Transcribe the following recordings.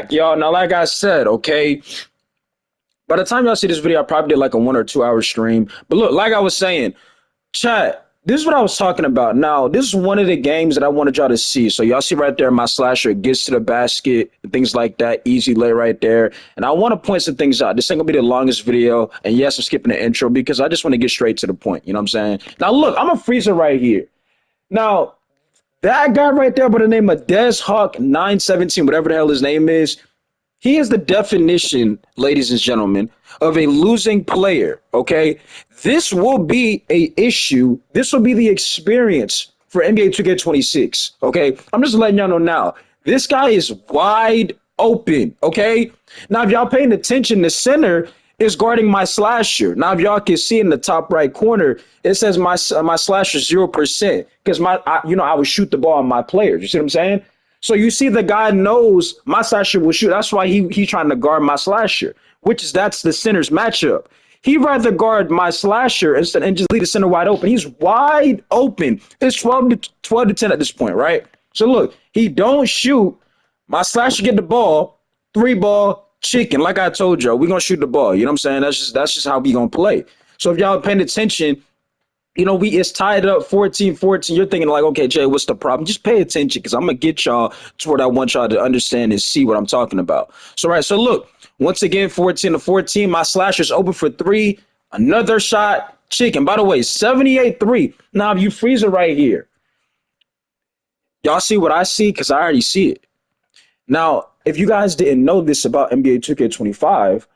Y'all. Now, like I said, okay, by the time y'all see this video, I probably did like a 1 or 2 hour stream. But look, like I was saying, chat, this is what I was talking about. Now, this is one of the games that I wanted y'all to see. So y'all see right there, my slasher gets to the basket, things like that, easy lay right there. And I want to point some things out. This ain't gonna be the longest video. And yes, I'm skipping the intro because I just want to get straight to the point. You know what I'm saying? Now, look, I'm a freezer right here. Now, that guy right there by the name of Des Hawk 917, whatever the hell his name is, he is the definition, ladies and gentlemen, of a losing player. Okay, this will be a issue. This will be the experience for NBA 2K26. Okay, I'm just letting y'all know now. This guy is wide open. Okay, now if y'all paying attention, the center is guarding my slasher. Now if y'all can see in the top right corner, it says my slasher 0% because I would shoot the ball on my players. You see what I'm saying? So you see, the guy knows my slasher will shoot. That's why he's trying to guard my slasher, which is that's the center's matchup. He rather guard my slasher instead and just leave the center wide open. He's wide open. It's 12 to 10 at this point, right? So look, he don't shoot. My slasher get the ball, three ball, chicken. Like I told y'all, we gonna shoot the ball. You know what I'm saying? That's just how we gonna play. So if y'all paying attention, we it's tied up 14-14. You're thinking like, okay, Jay, what's the problem? Just pay attention because I'm gonna get y'all to what I want y'all to understand and see what I'm talking about. So right, so look, once again, 14-14. My slasher's open for three. Another shot, chicken. By the way, 78-3. Now if you freeze it right here, y'all see what I see because I already see it. Now, if you guys didn't know this about NBA 2K25,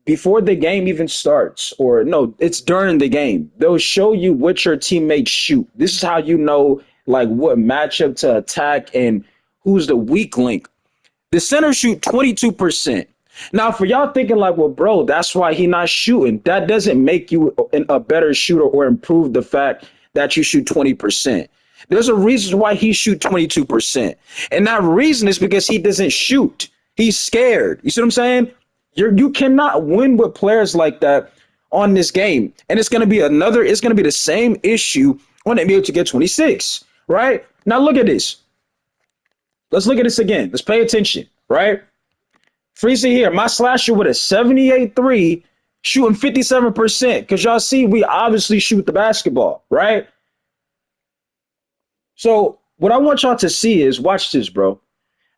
before the game even starts, or no, it's during the game, they'll show you what your teammates shoot. This is how you know like what matchup to attack and who's the weak link. The center shoot 22%. Now, for y'all thinking like, well, bro, that's why he not shooting. That doesn't make you a better shooter or improve the fact that you shoot 20%. There's a reason why he shoot 22%. And that reason is because he doesn't shoot. He's scared. You see what I'm saying? You cannot win with players like that on this game. And it's gonna be the same issue on NBA to get 26, right? Now look at this. Let's look at this again. Let's pay attention, right? Freezing here. My slasher with a 78-3, shooting 57%. Because y'all see, we obviously shoot the basketball, right? So what I want y'all to see is watch this, bro.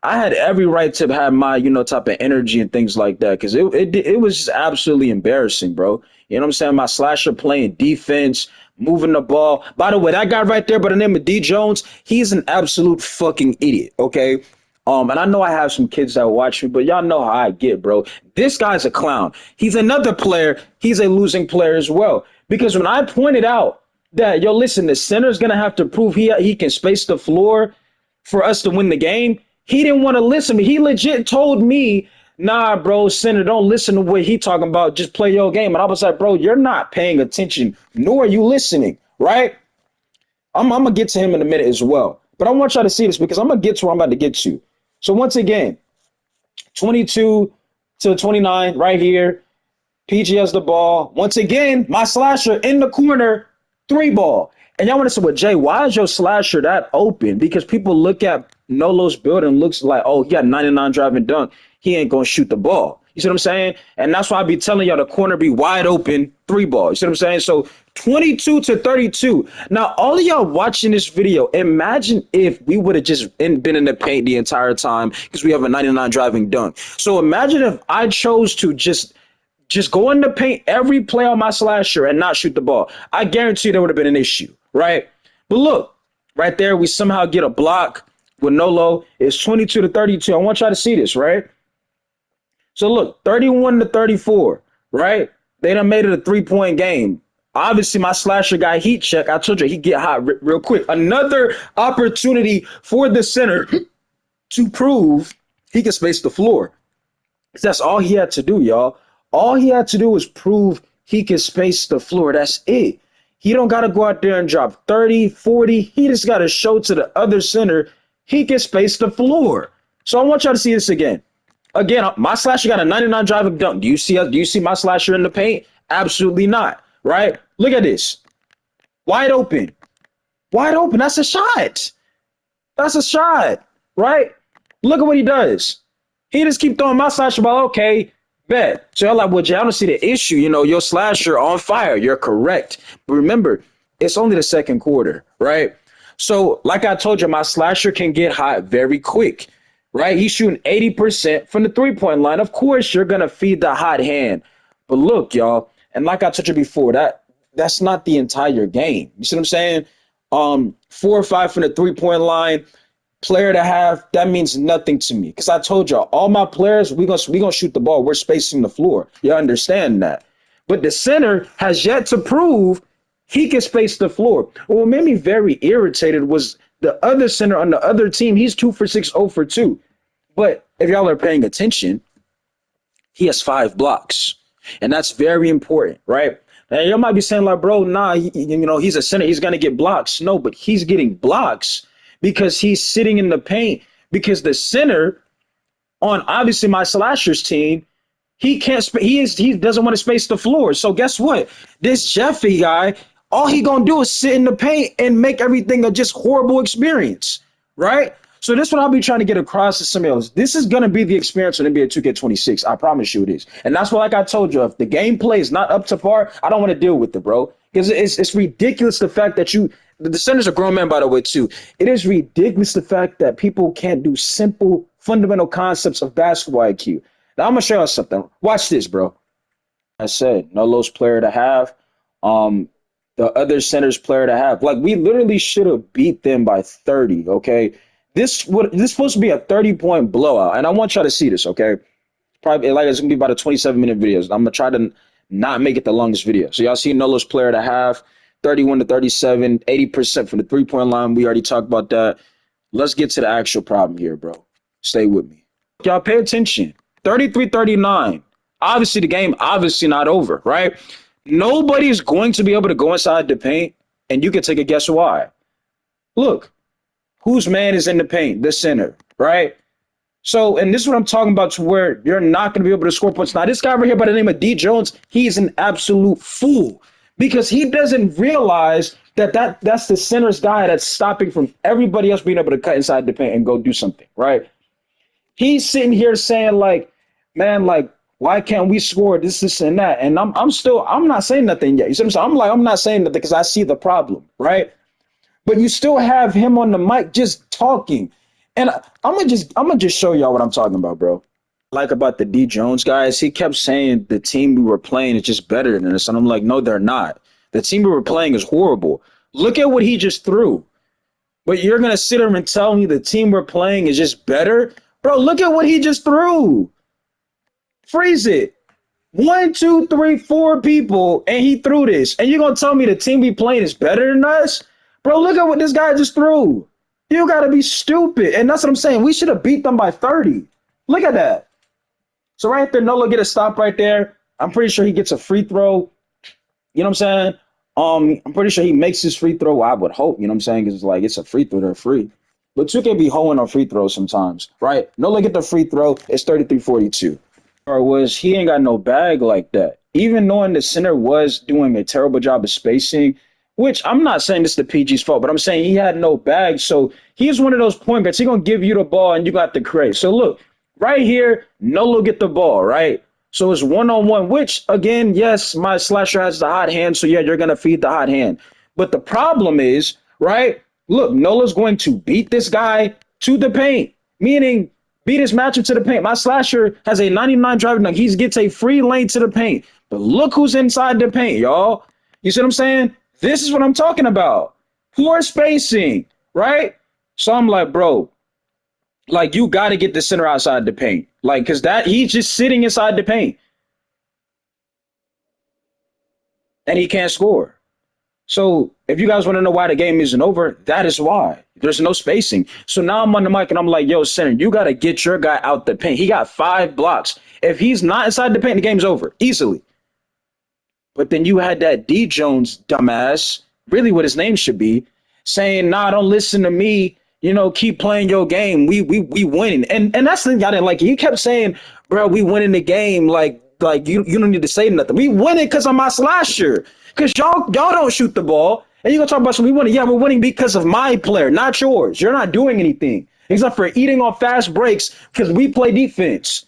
I had every right to have my, type of energy and things like that because it was just absolutely embarrassing, bro. You know what I'm saying? My slasher playing defense, moving the ball. By the way, that guy right there by the name of D Jones, he's an absolute fucking idiot, okay? And I know I have some kids that watch me, but y'all know how I get, bro. This guy's a clown. He's another player. He's a losing player as well. Because when I pointed out that, yo, listen, the center's gonna have to prove he can space the floor for us to win the game. He didn't want to listen to me. He legit told me, nah, bro, center, don't listen to what he talking about. Just play your game. And I was like, bro, you're not paying attention, nor are you listening, right? I'm gonna get to him in a minute as well. But I want y'all to see this because I'm gonna get to where I'm about to get to. So once again, 22 to 29 right here. PG has the ball. Once again, my slasher in the corner, three ball. And y'all want to say, well, Jay, why is your slasher that open? Because people look at Nolo's build and looks like, oh, he got 99 driving dunk. He ain't going to shoot the ball. You see what I'm saying? And that's why I be telling y'all the corner be wide open, three ball. You see what I'm saying? So 22 to 32. Now, all of y'all watching this video, imagine if we would have just been in the paint the entire time because we have a 99 driving dunk. So imagine if I chose to just go in the paint every play on my slasher and not shoot the ball. I guarantee there would have been an issue, right? But look, right there, we somehow get a block with Nolo. It's 22 to 32. I want y'all to see this, right? So look, 31 to 34, right? They done made it a 3-point game. Obviously, my slasher guy heat check. I told you he get hot real quick. Another opportunity for the center to prove he can space the floor. That's all he had to do, y'all. All he had to do was prove he can space the floor. That's it. He don't got to go out there and drop 30, 40. He just got to show to the other center he can space the floor. So I want y'all to see this again. Again, my slasher got a 99 driving dunk. Do you see my slasher in the paint? Absolutely not. Right? Look at this. Wide open. Wide open. That's a shot. That's a shot. Right? Look at what he does. He just keep throwing my slasher ball. Okay, bet. So I'm like, well, Jay, I don't see the issue. You know, your slasher on fire. You're correct. But remember, it's only the second quarter, right? So, like I told you, my slasher can get hot very quick, right? He's shooting 80% from the 3 point line. Of course, you're gonna feed the hot hand. But look, y'all, and like I told you before, that's not the entire game. You see what I'm saying? 4 or 5 from the 3 point line, player to have, that means nothing to me. Because I told y'all, all my players, we gonna shoot the ball. We're spacing the floor. You understand that. But the center has yet to prove he can space the floor. What made me very irritated was the other center on the other team. He's 2 for 6, 0 for 2. But if y'all are paying attention, he has 5 blocks. And that's very important, right? And you might be saying, like, bro, nah, he's a center. He's going to get blocks. No, but he's getting blocks because he's sitting in the paint. Because the center on obviously my slashers team, he can't. He doesn't want to space the floor. So guess what? This Jeffy guy, all he gonna do is sit in the paint and make everything a just horrible experience, right? So this is what I'll be trying to get across to somebody else. This is gonna be the experience on NBA 2K26. I promise you it is. And that's why, like I told you, if the gameplay is not up to par, I don't want to deal with it, bro. Because it's ridiculous the fact that the center's a grown man, by the way, too. It is ridiculous the fact that people can't do simple, fundamental concepts of basketball IQ. Now I'm gonna show you something. Watch this, bro. I said Nolo's player to have. The other center's player to have. Like, we literally should have beat them by 30. Okay, this supposed to be a 30-point blowout, and I want y'all to see this. Okay, probably like it's gonna be about a 27-minute video. I'm gonna try to not make it the longest video. So y'all see Nolo's player to have. 31 to 37, 80% from the 3 point line. We already talked about that. Let's get to the actual problem here, bro. Stay with me. Y'all pay attention. 33-39. Obviously, the game obviously not over, right? Nobody's going to be able to go inside the paint, and you can take a guess why. Look, whose man is in the paint? The center, right? So, and this is what I'm talking about, to where you're not going to be able to score points. Now, this guy right here by the name of D. Jones, he's an absolute fool because he doesn't realize that's the center's guy that's stopping from everybody else being able to cut inside the paint and go do something, right? He's sitting here saying, like, man, like, why can't we score this, and that? And I'm not saying nothing yet. You see what I'm saying? I'm not saying nothing because I see the problem, right? But you still have him on the mic just talking. And I'm gonna just show y'all what I'm talking about, bro. Like about the D Jones guys, he kept saying the team we were playing is just better than us. And I'm like, no, they're not. The team we were playing is horrible. Look at what he just threw. But you're gonna sit there and tell me the team we're playing is just better? Bro, look at what he just threw. Freeze it. 1, 2, 3, 4 people, and he threw this. And you're gonna tell me the team we playing is better than us? Bro, look at what this guy just threw. You gotta be stupid. And that's what I'm saying. We should have beat them by 30. Look at that. So right there, Nolo get a stop right there. I'm pretty sure he gets a free throw. You know what I'm saying? I'm pretty sure he makes his free throw. I would hope, you know what I'm saying? Because it's like it's a free throw, they're free. But 2K be hoeing on free throws sometimes, right? Nolo get the free throw, it's 33-42. Or was he ain't got no bag like that. Even knowing the center was doing a terrible job of spacing, which I'm not saying this is the PG's fault, but I'm saying he had no bag. So he's one of those point guards. He's going to give you the ball and you got the create. So look, right here, Nolo get the ball, right? So it's one-on-one, which, again, yes, my slasher has the hot hand. So, yeah, you're going to feed the hot hand. But the problem is, right, look, Nolo's going to beat this guy to the paint, meaning beat his matchup to the paint. My slasher has a 99 driving dunk. He gets a free lane to the paint. But look who's inside the paint, y'all. You see what I'm saying? This is what I'm talking about. Poor spacing, right? So I'm like, bro, like, you got to get the center outside the paint. Like, because he's just sitting inside the paint. And he can't score. So if you guys want to know why the game isn't over, that is why. There's no spacing. So now I'm on the mic and I'm like, yo, center, you got to get your guy out the paint. He got 5 blocks. If he's not inside the paint, the game's over easily. But then you had that D Jones dumbass, really what his name should be, saying, nah, don't listen to me. You know, keep playing your game. We winning. And that's the thing I didn't like. He kept saying, bro, we winning the game. Like you don't need to say nothing. We winning because of my slasher. Because y'all don't shoot the ball. And you're going to talk about some we winning. Yeah, we're winning because of my player, not yours. You're not doing anything. except for eating on fast breaks because we play defense.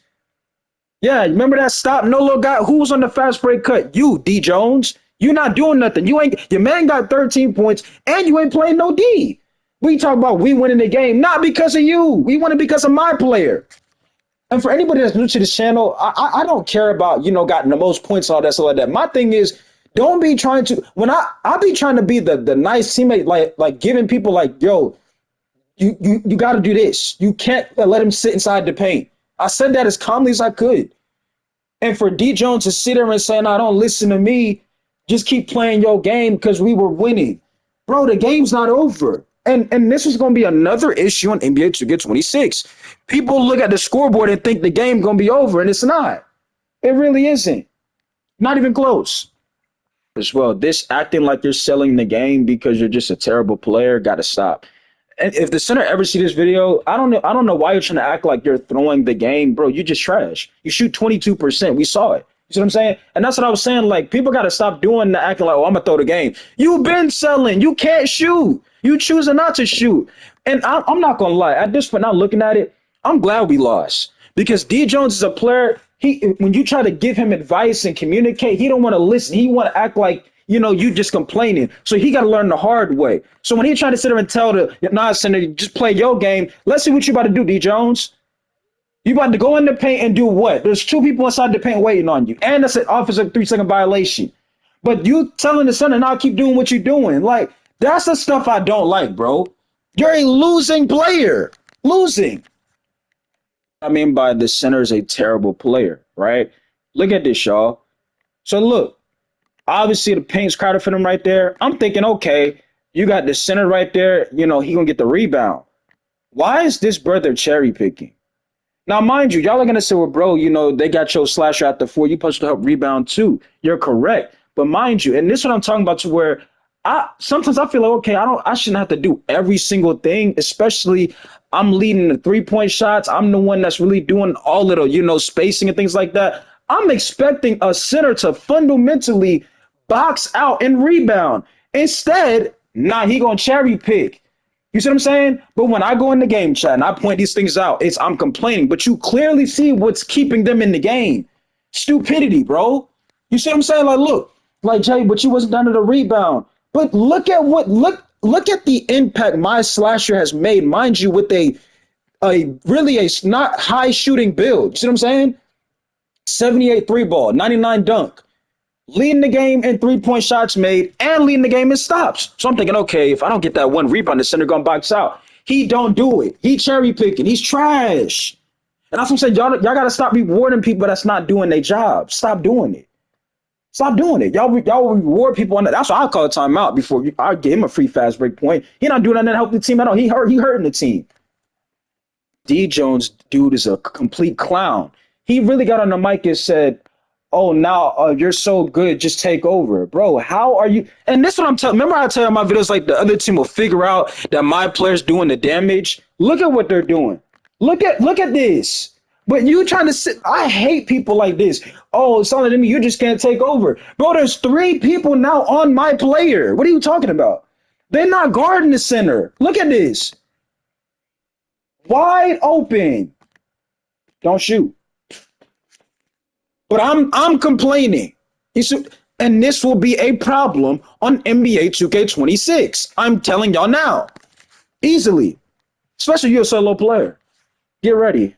Yeah, remember that stop no look guy who was on the fast break cut? You, D Jones. You not doing nothing. You ain't your man got 13 points and you ain't playing no D. We talk about we winning the game, not because of you. We won it because of my player. And for anybody that's new to this channel, I don't care about, gotten the most points and all that stuff like that. My thing is, don't be trying to when I be trying to be the nice teammate, like giving people like, yo, you got to do this. You can't let him sit inside the paint. I said that as calmly as I could. And for D Jones to sit there and say, "No, don't listen to me. Just keep playing your game because we were winning." Bro, the game's not over. And this is going to be another issue in NBA 2K26. People look at the scoreboard and think the game's going to be over, and it's not. It really isn't. Not even close. As well, this acting like you're selling the game because you're just a terrible player got to stop. And if the center ever see this video, I don't know why you're trying to act like you're throwing the game, bro. You just trash. You shoot 22%. We saw it. You see what I'm saying? And that's what I was saying. Like, people got to stop doing the acting like, oh, I'm gonna throw the game. You've been selling. You can't shoot. You choosing not to shoot. And I'm not gonna lie. At this point, now looking at it, I'm glad we lost because D Jones is a player. When you try to give him advice and communicate, he don't want to listen. He want to act like you just complaining. So he got to learn the hard way. So when he trying to sit there and tell the center, just play your game. Let's see what you about to do, D Jones. You about to go in the paint and do what? There's two people inside the paint waiting on you, and that's an offensive 3-second violation. But you telling the center now keep doing what you're doing, like that's the stuff I don't like, bro. You're a losing player, losing. I mean by the center is a terrible player, right? Look at this, y'all. So look. Obviously, the paint's crowded for them right there. I'm thinking, okay, you got the center right there. He gonna get the rebound. Why is this brother cherry picking? Now, mind you, y'all are gonna say, well, bro, they got your slasher at the 4. You supposed to help rebound too. You're correct, but mind you, and this is what I'm talking about, to where I feel like, okay, I shouldn't have to do every single thing, especially I'm leading the 3-point shots. I'm the one that's really doing all of the spacing and things like that. I'm expecting a center to fundamentally box out and rebound. Instead, he gonna cherry pick. You see what I'm saying? But when I go in the game chat and I point these things out, I'm complaining. But you clearly see what's keeping them in the game. Stupidity, bro. You see what I'm saying? Like, look, like Jay, but you wasn't done to the rebound. But look at the impact my slasher has made, mind you, with a really a not high shooting build. You see what I'm saying? 78 3-ball, 99 dunk, leading the game in 3-point shots made, and leading the game in stops. So I'm thinking, okay, if I don't get that one rebound, the center gonna box out. He don't do it. He cherry picking. He's trash. And that's what I'm saying. Y'all gotta stop rewarding people that's not doing their job. Stop doing it. Stop doing it. Y'all reward people on that. That's why I call a timeout before I give him a free fast break point. He not doing nothing to help the team at all. He hurting the team. D Jones, dude, is a complete clown. He really got on the mic and said, oh, now you're so good, just take over. Bro, how are you? And this is what I'm telling. Remember I tell you in my videos, like the other team will figure out that my player's doing the damage. Look at what they're doing. Look at this. But you trying to sit, I hate people like this. Oh, it's only to me, you just can't take over. Bro, there's 3 people now on my player. What are you talking about? They're not guarding the center. Look at this. Wide open. Don't shoot. But I'm complaining. And this will be a problem on NBA 2K26. I'm telling y'all now. Easily. Especially you're a solo player. Get ready.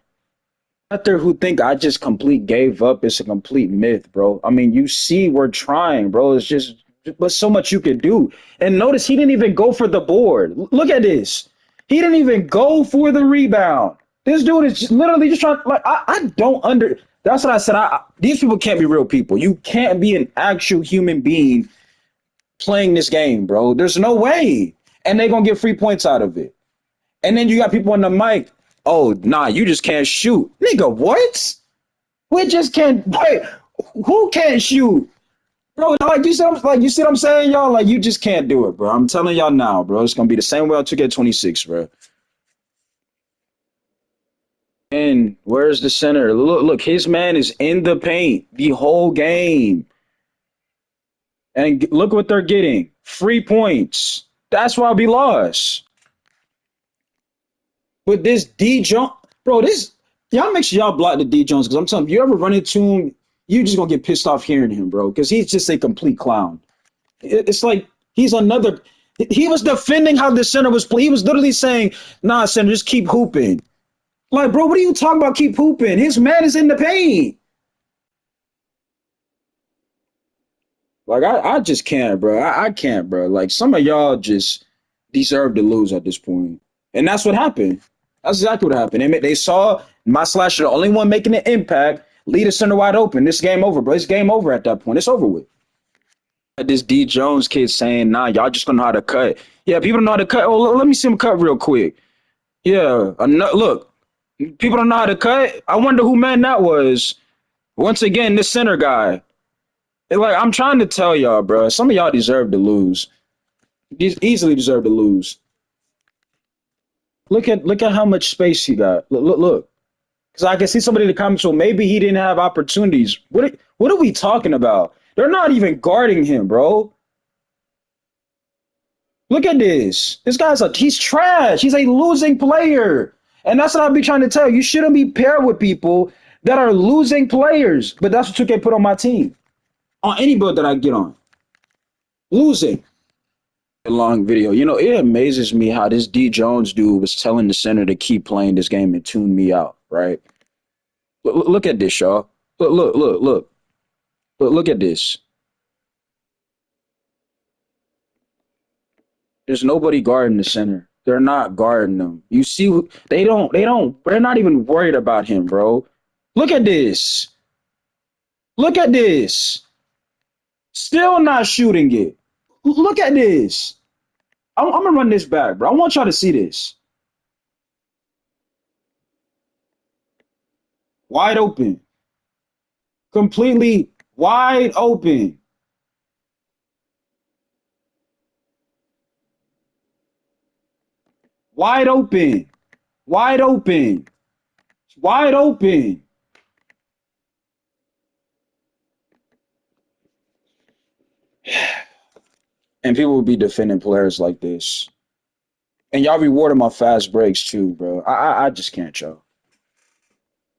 Out there who think I just complete gave up, it's a complete myth, bro. I mean, you see we're trying, bro. It's just but so much you could do. And notice he didn't even go for the board. Look at this. He didn't even go for the rebound. This dude is literally just trying, like, I don't that's what I said. These people can't be real people. You can't be an actual human being playing this game, bro. There's no way. And they're going to get free points out of it. And then you got people on the mic. Oh, nah, you just can't shoot. Nigga, what? We just can't. Wait, who can't shoot? Bro, you see what I'm saying, y'all? Like, you just can't do it, bro. I'm telling y'all now, bro. It's going to be the same way on 2K26, bro. And where's the center? Look, his man is in the paint the whole game. And look what they're getting. Free points. That's why we lost. But this D Jones, bro, this y'all make sure y'all block the D Jones because I'm telling you, you ever run into him, you just gonna get pissed off hearing him, bro, because he's just a complete clown. It's like he's another. He was defending how the center was playing. He was literally saying, "Nah, center, just keep hooping." Like, bro, what are you talking about? Keep hooping. His man is in the paint. Like, I just can't, bro. I can't, bro. Like, some of y'all just deserve to lose at this point, and that's what happened. That's exactly what happened. They saw my slasher, the only one making an impact, lead a center wide open. This game over, bro. It's game over at that point. It's over with. This D Jones kid saying, "Nah, y'all just gonna know how to cut." Yeah, people don't know how to cut. Oh, let me see him cut real quick. Yeah, look, people don't know how to cut. I wonder who man that was. Once again, this center guy. Like I'm trying to tell y'all, bro. Some of y'all deserve to lose. These easily deserve to lose. Look at how much space he got. Look. Because I can see somebody in the comments. So maybe he didn't have opportunities. What are we talking about? They're not even guarding him, bro. Look at this. This guy's he's trash. He's a losing player. And that's what I'll be trying to tell you. You shouldn't be paired with people that are losing players. But that's what you can put on my team. On any build that I get on. Losing. A long video. You know, it amazes me how this D Jones dude was telling the center to keep playing this game and tune me out, right? Look at this, y'all. Look at this. There's nobody guarding the center. They're not guarding them. You see, they're not even worried about him, bro. Look at this. Look at this. Still not shooting it. Look at this. I'm gonna run this back, bro. I want y'all to see this. Wide open. Completely wide open. Wide open. Wide open. Wide open. And people will be defending players like this. And y'all rewarding my fast breaks too, bro. I just can't, y'all.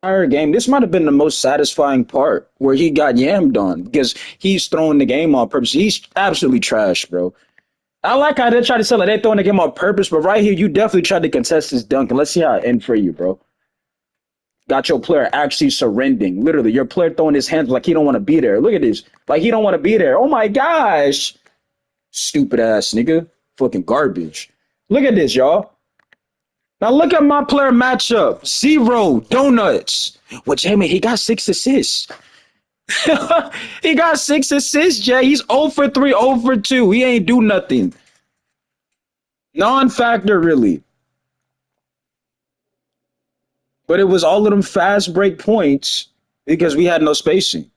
Entire game, this might have been the most satisfying part where he got yammed on because he's throwing the game on purpose. He's absolutely trash, bro. I like how they try to sell it. They throwing the game on purpose, but right here, you definitely tried to contest this dunk. And let's see how it end for you, bro. Got your player actually surrendering. Literally, your player throwing his hands like he don't want to be there. Look at this. Like he don't want to be there. Oh my gosh. Stupid ass nigga. Fucking garbage. Look at this, y'all. Now look at my player matchup. Zero donuts. Well, Jamie, he got 6 assists. He got 6 assists, Jay. He's 0 for 3, 0 for 2. He ain't do nothing. Non-factor, really. But it was all of them fast break points because we had no spacing.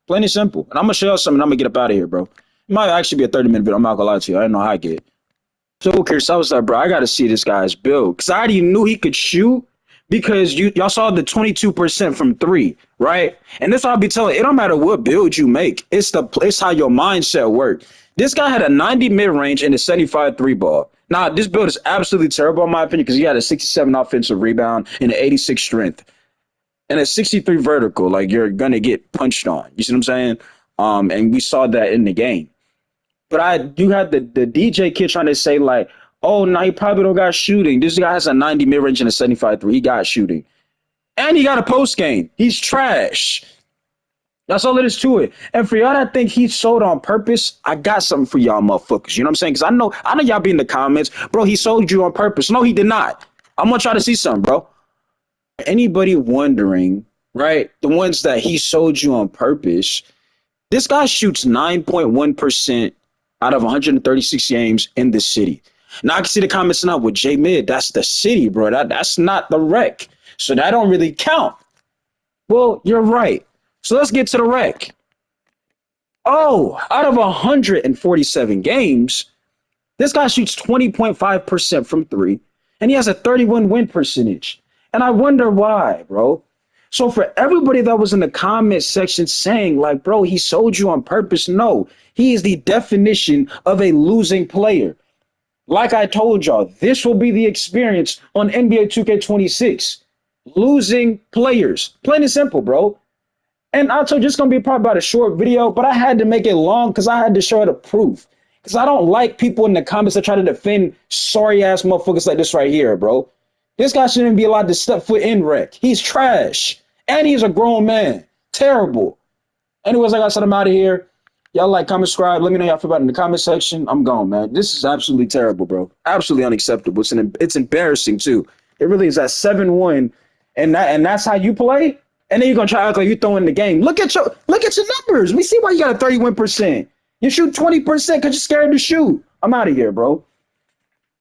Plain and simple. And I'm going to show you something. I'm going to get up out of here, bro. It might actually be a 30-minute video. I'm not going to lie to you. I didn't know how I get. So curious. I was like, bro, I got to see this guy's build. Because I already knew he could shoot because y'all saw the 22% from 3, right? And this I'll be telling you, it don't matter what build you make. It's how your mindset works. This guy had a 90 mid-range and a 75 3-ball. Now, this build is absolutely terrible in my opinion because he had a 67 offensive rebound and an 86 strength and a 63 vertical. Like, you're going to get punched on. You see what I'm saying? And we saw that in the game. But you had the DJ kid trying to say, like, oh, no, he probably don't got shooting. This guy has a 90 mid-range and a 75 3. He got shooting. And he got a post game. He's trash. That's all it is to it. And for y'all that think he sold on purpose, I got something for y'all motherfuckers. You know what I'm saying? Because I know y'all be in the comments. Bro, he sold you on purpose. No, he did not. I'm going to try to see something, bro. Anybody wondering, right, the ones that he sold you on purpose, this guy shoots 9.1% out of 136 games in the city. Now I can see the comments now with J Mid. That's the city, bro. That's not the rec. So that don't really count. Well, you're right. So let's get to the rec. Oh, out of 147 games, this guy shoots 20.5% from 3, and he has a 31 win percentage. And I wonder why, bro. So for everybody that was in the comment section saying, like, bro, he sold you on purpose, no. He is the definition of a losing player. Like I told y'all, this will be the experience on NBA 2K26. Losing players. Plain and simple, bro. And I told you it's gonna be probably about a short video, but I had to make it long because I had to show the proof. Because I don't like people in the comments that try to defend sorry ass motherfuckers like this right here, bro. This guy shouldn't be allowed to step foot in rec. He's trash. And he's a grown man. Terrible. Anyways, like I said, I'm out of here. Y'all like, comment, subscribe. Let me know how y'all feel about it in the comment section. I'm gone, man. This is absolutely terrible, bro. Absolutely unacceptable. It's embarrassing too. It really is at 7-1, and that's how you play. And then you're gonna try to act like you're throwing the game. Look at your numbers. We see why you got a 31%. You shoot 20% because you're scared to shoot. I'm out of here, bro.